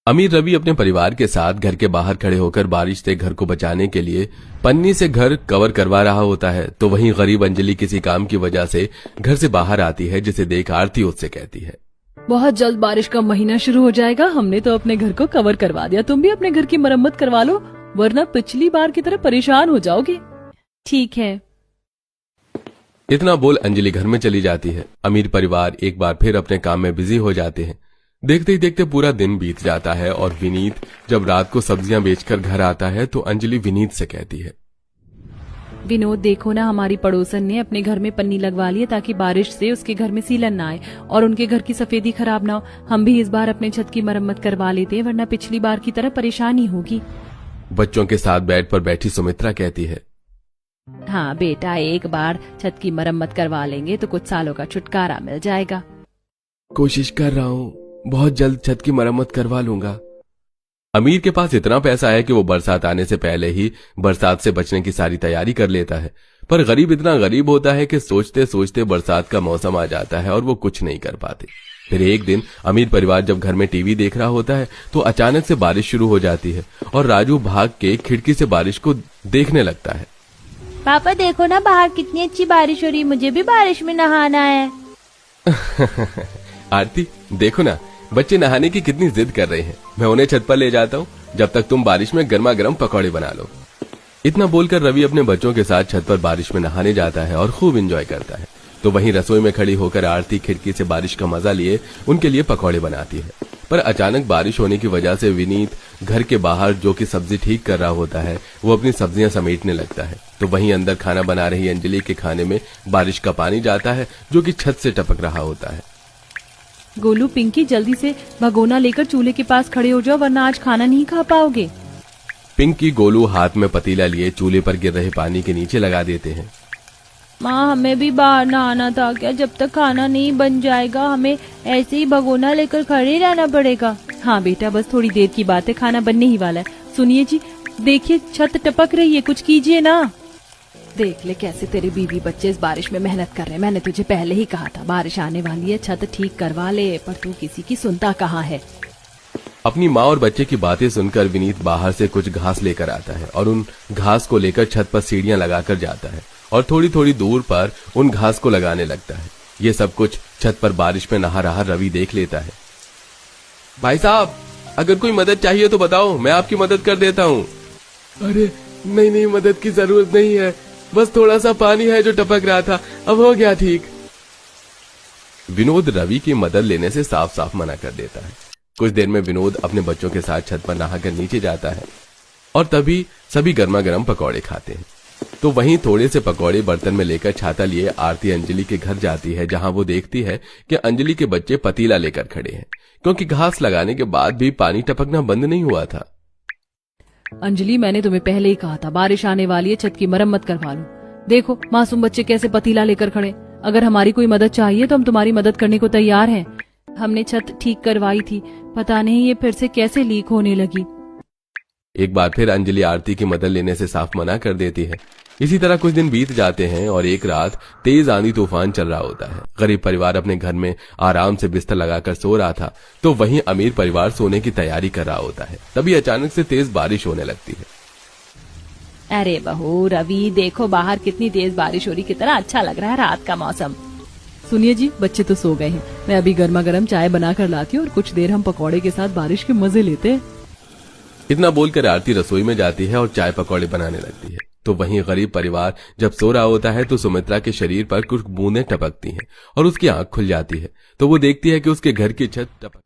अमीर रवि अपने परिवार के साथ घर के बाहर खड़े होकर बारिश से घर को बचाने के लिए पन्नी से घर कवर करवा रहा होता है। तो वहीं गरीब अंजलि किसी काम की वजह से घर से बाहर आती है, जिसे देख आरती उससे कहती है, बहुत जल्द बारिश का महीना शुरू हो जाएगा। हमने तो अपने घर को कवर करवा दिया, तुम भी अपने घर की मरम्मत करवा लो, वरना पिछली बार की तरह परेशान हो जाओगे। ठीक है। इतना बोल अंजलि घर में चली जाती है। अमीर परिवार एक बार फिर अपने काम में बिजी हो जाते हैं। देखते ही देखते पूरा दिन बीत जाता है और विनीत जब रात को सब्जियां बेचकर घर आता है तो अंजलि विनीत से कहती है, विनोद देखो ना, हमारी पड़ोसन ने अपने घर में पन्नी लगवा ली है ताकि बारिश से उसके घर में सीलन ना आए और उनके घर की सफेदी खराब ना हो। हम भी इस बार अपने छत की मरम्मत करवा लेते हैं, वरना पिछली बार की तरह परेशानी होगी। बच्चों के साथ बेड पर बैठी सुमित्रा कहती है, हाँ बेटा, एक बार छत की मरम्मत करवा लेंगे तो कुछ सालों का छुटकारा मिल जाएगा। कोशिश कर रहा हूँ, बहुत जल्द छत की मरम्मत करवा लूंगा। अमीर के पास इतना पैसा है कि वो बरसात आने से पहले ही बरसात से बचने की सारी तैयारी कर लेता है, पर गरीब इतना गरीब होता है कि सोचते सोचते बरसात का मौसम आ जाता है और वो कुछ नहीं कर पाते। फिर एक दिन अमीर परिवार जब घर में टीवी देख रहा होता है तो अचानक से बारिश शुरू हो जाती है और राजू भाग के खिड़की से बारिश को देखने लगता है। पापा देखो ना, बाहर कितनी अच्छी बारिश हो रही, मुझे भी बारिश में नहाना है। आरती देखो ना, बच्चे नहाने की कितनी जिद कर रहे हैं, मैं उन्हें छत पर ले जाता हूँ, जब तक तुम बारिश में गर्मा गर्म पकौड़े बना लो। इतना बोलकर रवि अपने बच्चों के साथ छत पर बारिश में नहाने जाता है और खूब एंजॉय करता है। तो वहीं रसोई में खड़ी होकर आरती खिड़की से बारिश का मजा लिए उनके लिए पकौड़े बनाती है। पर अचानक बारिश होने की वजह से विनीत घर के बाहर जो कि सब्जी ठीक कर रहा होता है वो अपनी सब्जियां समेटने लगता है। तो वहीं अंदर खाना बना रही अंजलि के खाने में बारिश का पानी जाता है जो कि छत से टपक रहा होता है। गोलू, पिंकी, जल्दी से भगोना लेकर चूल्हे के पास खड़े हो जाओ, वरना आज खाना नहीं खा पाओगे। पिंकी गोलू हाथ में पतीला लिए चूल्हे पर गिर रहे पानी के नीचे लगा देते हैं। माँ, हमें भी बाहर नहाना था क्या? जब तक खाना नहीं बन जाएगा हमें ऐसे ही भगोना लेकर खड़े रहना पड़ेगा। हाँ बेटा, बस थोड़ी देर की बात है, खाना बनने ही वाला है। सुनिए जी, देखिए छत टपक रही है, कुछ कीजिए ना। देख ले कैसे तेरे बीवी बच्चे इस बारिश में मेहनत कर रहे हैं। मैंने तुझे पहले ही कहा था बारिश आने वाली है, छत ठीक करवा ले, पर तू किसी की सुनता कहाँ है। अपनी माँ और बच्चे की बातें सुनकर विनीत बाहर से कुछ घास लेकर आता है और उन घास को लेकर छत पर सीढ़ियां लगाकर जाता है और थोड़ी थोड़ी दूर पर उन घास को लगाने लगता है। ये सब कुछ छत पर बारिश में नहा रहा रवि देख लेता है। भाई साहब, अगर कोई मदद चाहिए तो बताओ, मैं आपकी मदद कर देता हूँ। अरे नहीं, मदद की जरूरत नहीं है, बस थोड़ा सा पानी है जो टपक रहा था, अब हो गया ठीक। विनोद रवि की मदद लेने से साफ साफ मना कर देता है। कुछ देर में विनोद अपने बच्चों के साथ छत पर नहाकर नीचे जाता है और तभी सभी गर्मा गर्म पकौड़े खाते हैं। तो वहीं थोड़े से पकौड़े बर्तन में लेकर छाता लिए आरती अंजलि के घर जाती है, जहां वो देखती है कि अंजलि के बच्चे पतीला लेकर खड़े हैं, क्योंकि घास लगाने के बाद भी पानी टपकना बंद नहीं हुआ था। अंजलि, मैंने तुम्हें पहले ही कहा था बारिश आने वाली है, छत की मरम्मत करवा लो। देखो मासूम बच्चे कैसे पतीला लेकर खड़े। अगर हमारी कोई मदद चाहिए तो हम तुम्हारी मदद करने को तैयार हैं। हमने छत ठीक करवाई थी, पता नहीं ये फिर से कैसे लीक होने लगी। एक बार फिर अंजलि आरती की मदद लेने से साफ मना कर देती है। इसी तरह कुछ दिन बीत जाते हैं और एक रात तेज आंधी तूफान चल रहा होता है। गरीब परिवार अपने घर में आराम से बिस्तर लगाकर सो रहा था, तो वहीं अमीर परिवार सोने की तैयारी कर रहा होता है। तभी अचानक से तेज बारिश होने लगती है। अरे बहू रवि, देखो बाहर कितनी तेज बारिश हो रही, कितना अच्छा लग रहा है रात का मौसम। सुनिए जी, बच्चे तो सो गए हैं, मैं अभी गर्मा गर्म चाय बना कर लाती हूँ और कुछ देर हम पकौड़े के साथ बारिश के मजे लेते हैं। इतना बोलकर आरती रसोई में जाती है और चाय पकौड़े बनाने लगती है। तो वहीं गरीब परिवार जब सो रहा होता है तो सुमित्रा के शरीर पर कुछ बूंदें टपकती हैं और उसकी आंख खुल जाती है। तो वो देखती है कि उसके घर की छत टपक